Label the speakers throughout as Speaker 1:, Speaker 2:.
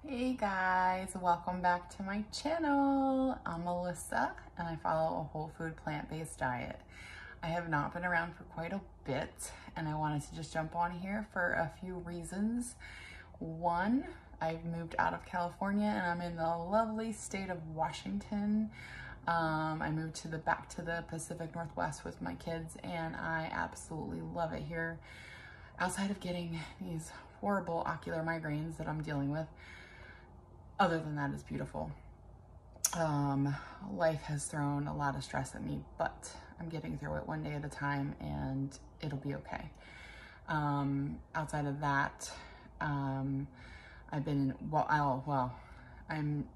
Speaker 1: Hey guys, welcome back to my channel. I'm Melissa and I follow a whole food plant-based diet. I have not been around for quite a bit and I wanted to just jump on here for a few reasons. One, I've moved out of California and I'm in the lovely state of Washington. I moved back to the Pacific Northwest with my kids and I absolutely love it here. Outside of getting these horrible ocular migraines that I'm dealing with, other than that, it's beautiful. Life has thrown a lot of stress at me, but I'm getting through it one day at a time and it'll be okay. Outside of that, I've been, I'm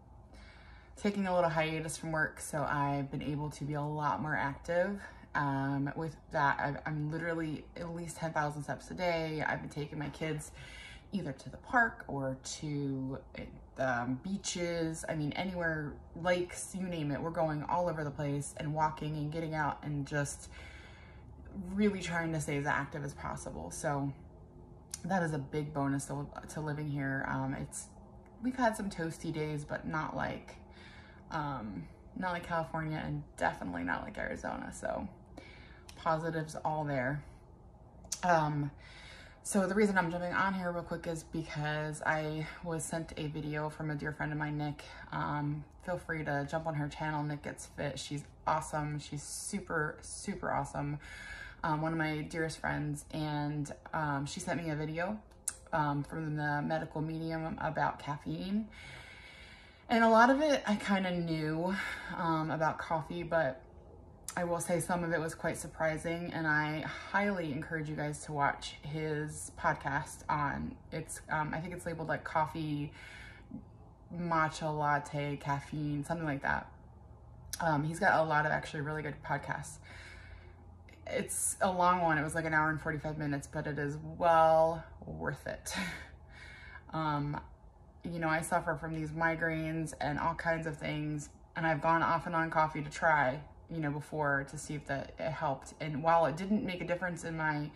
Speaker 1: taking a little hiatus from work, so I've been able to be a lot more active. With that, I'm literally at least 10,000 steps a day. I've been taking my kids either to the park or to beaches. I mean, anywhere, lakes, you name it. We're going all over the place and walking and getting out and just really trying to stay as active as possible. So that is a big bonus to living here. We've had some toasty days, but not like California and definitely not like Arizona. So positives all there. So the reason I'm jumping on here real quick is because I was sent a video from a dear friend of mine, Nick. Feel free to jump on her channel, Nick Gets Fit. She's awesome. She's super, super awesome. One of my dearest friends. And she sent me a video from the medical medium about caffeine. And a lot of it I kind of knew about coffee, but I will say some of it was quite surprising, and I highly encourage you guys to watch his podcast on, I think it's labeled like coffee, matcha latte, caffeine, something like that. He's got a lot of actually really good podcasts. It's a long one. It was like an hour and 45 minutes, but it is well worth it. You know, I suffer from these migraines and all kinds of things, and I've gone off and on coffee to try, you know, before to see if it helped. And while it didn't make a difference in my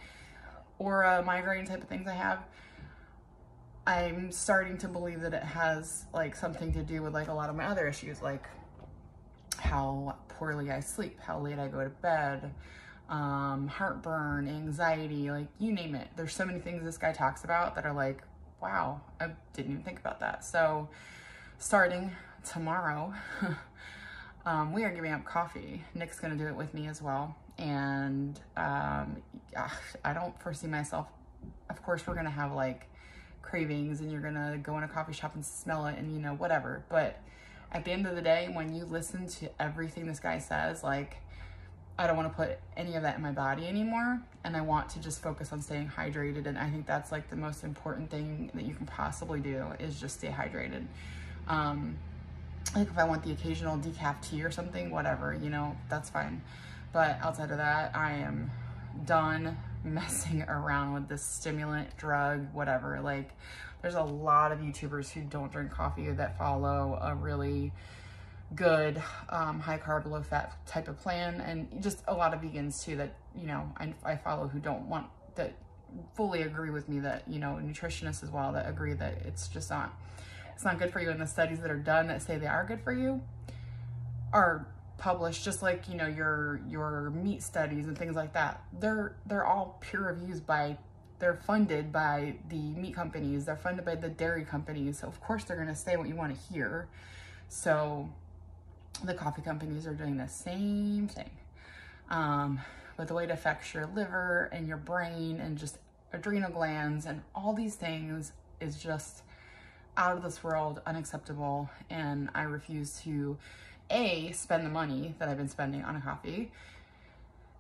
Speaker 1: aura migraine type of things I have, I'm starting to believe that it has like something to do with like a lot of my other issues, like how poorly I sleep, how late I go to bed, heartburn, anxiety, like you name it. There's so many things this guy talks about that are like, wow, I didn't even think about that. So starting tomorrow, we are giving up coffee. Nick's gonna do it with me as well. And I don't foresee myself, of course we're gonna have like cravings and you're gonna go in a coffee shop and smell it and you know, whatever. But at the end of the day, when you listen to everything this guy says, like, I don't want to put any of that in my body anymore. And I want to just focus on staying hydrated. And I think that's like the most important thing that you can possibly do is just stay hydrated. Like if I want the occasional decaf tea or something, whatever, you know, that's fine. But outside of that, I am done messing around with this stimulant drug, whatever. Like there's a lot of YouTubers who don't drink coffee that follow a really good high carb, low fat type of plan, and just a lot of vegans too that, you know, I follow who don't want, that fully agree with me, that, you know, nutritionists as well that agree that it's just not, it's not good for you. And the studies that are done that say they are good for you are published, just like, you know, your meat studies and things like that. They're all peer reviews they're funded by the meat companies, they're funded by the dairy companies. So of course they're gonna say what you want to hear. So the coffee companies are doing the same thing. But the way it affects your liver and your brain and just adrenal glands and all these things is just out of this world, unacceptable. And I refuse to A, spend the money that I've been spending on a coffee,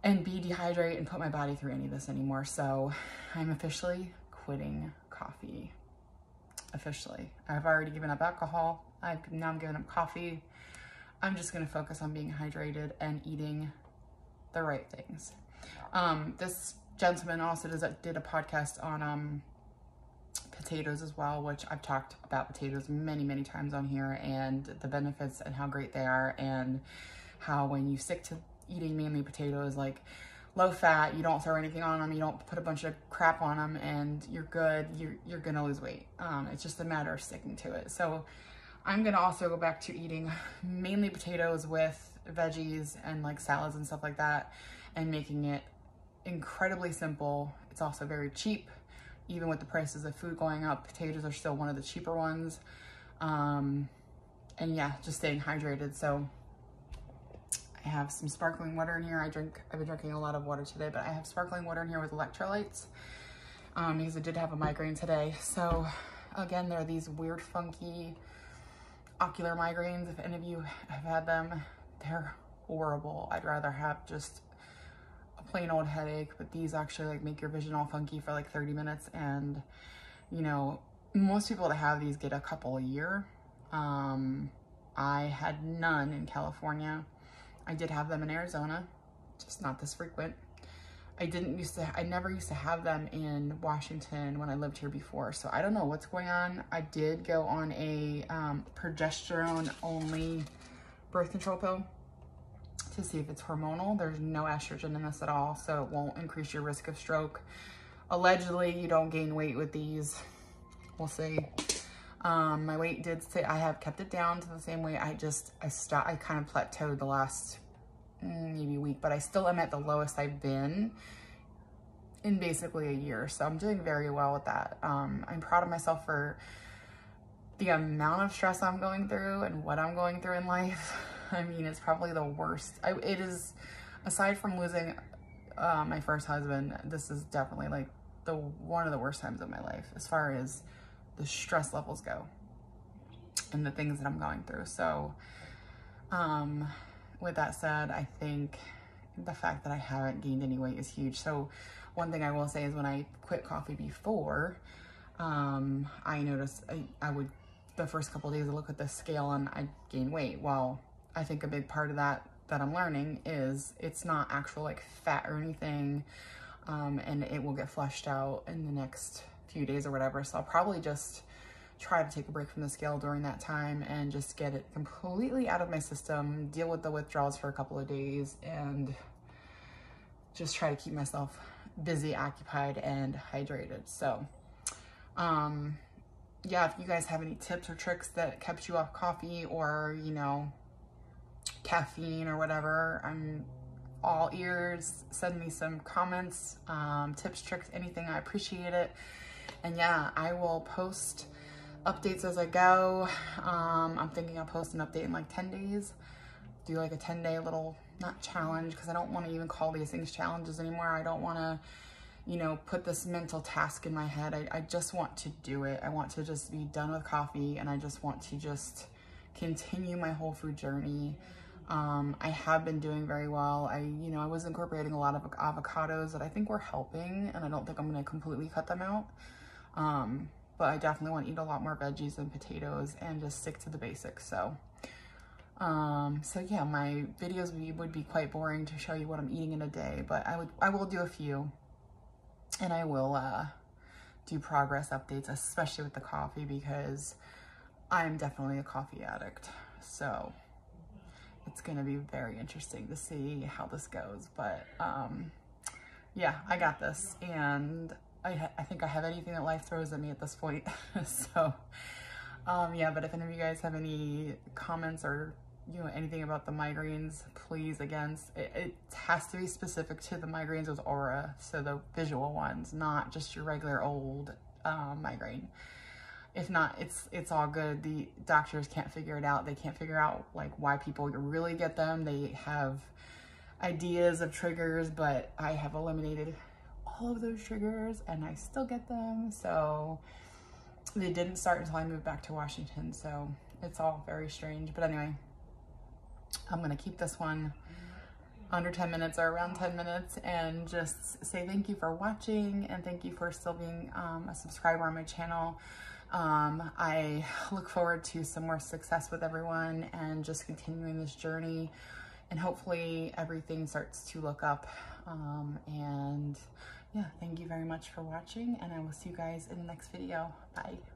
Speaker 1: and B, dehydrate and put my body through any of this anymore. So I'm officially quitting coffee. Officially. I've already given up alcohol. Now I'm giving up coffee. I'm just going to focus on being hydrated and eating the right things. This gentleman also did a podcast on potatoes as well, which I've talked about potatoes many, many times on here, and the benefits and how great they are, and how when you stick to eating mainly potatoes, like low fat, you don't throw anything on them, you don't put a bunch of crap on them, and you're good, you're gonna lose weight. It's just a matter of sticking to it. So I'm gonna also go back to eating mainly potatoes with veggies and like salads and stuff like that, and making it incredibly simple. It's also very cheap. Even with the prices of food going up, potatoes are still one of the cheaper ones. And yeah, just staying hydrated. So I have some sparkling water in here. I've been drinking a lot of water today, but I have sparkling water in here with electrolytes, because I did have a migraine today. So again, there are these weird, funky ocular migraines. If any of you have had them, they're horrible. I'd rather have just a plain old headache, but these actually like make your vision all funky for like 30 minutes. And you know, most people that have these get a couple a year. I had none in California. I did have them in Arizona, just not this frequent. I never used to have them in Washington when I lived here before. So I don't know what's going on. I did go on a progesterone only birth control pill to see if it's hormonal. There's no estrogen in this at all, so it won't increase your risk of stroke. Allegedly, you don't gain weight with these. We'll see. My weight did stay, I have kept it down to the same weight. I kind of plateaued the last maybe week, but I still am at the lowest I've been in basically a year. So I'm doing very well with that. I'm proud of myself for the amount of stress I'm going through and what I'm going through in life. I mean, it's probably the worst. It is, aside from losing my first husband, this is definitely like one of the worst times of my life as far as the stress levels go and the things that I'm going through. So with that said, I think the fact that I haven't gained any weight is huge. So one thing I will say is when I quit coffee before, I noticed the first couple of days I look at the scale and I gain weight. Well, I think a big part of that I'm learning is it's not actual like fat or anything, and it will get flushed out in the next few days or whatever. So I'll probably just try to take a break from the scale during that time and just get it completely out of my system, deal with the withdrawals for a couple of days, and just try to keep myself busy, occupied, and hydrated. So yeah, if you guys have any tips or tricks that kept you off coffee or, you know, caffeine or whatever, I'm all ears. Send me some comments, tips, tricks, anything. I appreciate it. And yeah, I will post updates as I go. I'm thinking I'll post an update in like 10 days. Do like a 10-day little, not challenge, because I don't want to even call these things challenges anymore. I don't want to, you know, put this mental task in my head. I just want to do it. I want to just be done with coffee, and I just want to just continue my whole food journey. I have been doing very well. I was incorporating a lot of avocados that I think were helping, and I don't think I'm going to completely cut them out. But I definitely want to eat a lot more veggies and potatoes and just stick to the basics. So, so yeah, my videos would be quite boring to show you what I'm eating in a day, but I will do a few, and I will, do progress updates, especially with the coffee, because I'm definitely a coffee addict. So it's going to be very interesting to see how this goes, but, yeah, I got this, and I think I have anything that life throws at me at this point. So, yeah, but if any of you guys have any comments or, you know, anything about the migraines, please, again, it has to be specific to the migraines with aura. So the visual ones, not just your regular old migraine. If not, it's all good. The doctors can't figure it out. They can't figure out like why people really get them. They have ideas of triggers, but I have eliminated all of those triggers and I still get them. So they didn't start until I moved back to Washington. So it's all very strange. But anyway, I'm going to keep this one under 10 minutes or around 10 minutes and just say thank you for watching, and thank you for still being a subscriber on my channel. I look forward to some more success with everyone and just continuing this journey, and hopefully everything starts to look up. And yeah, thank you very much for watching, and I will see you guys in the next video. Bye.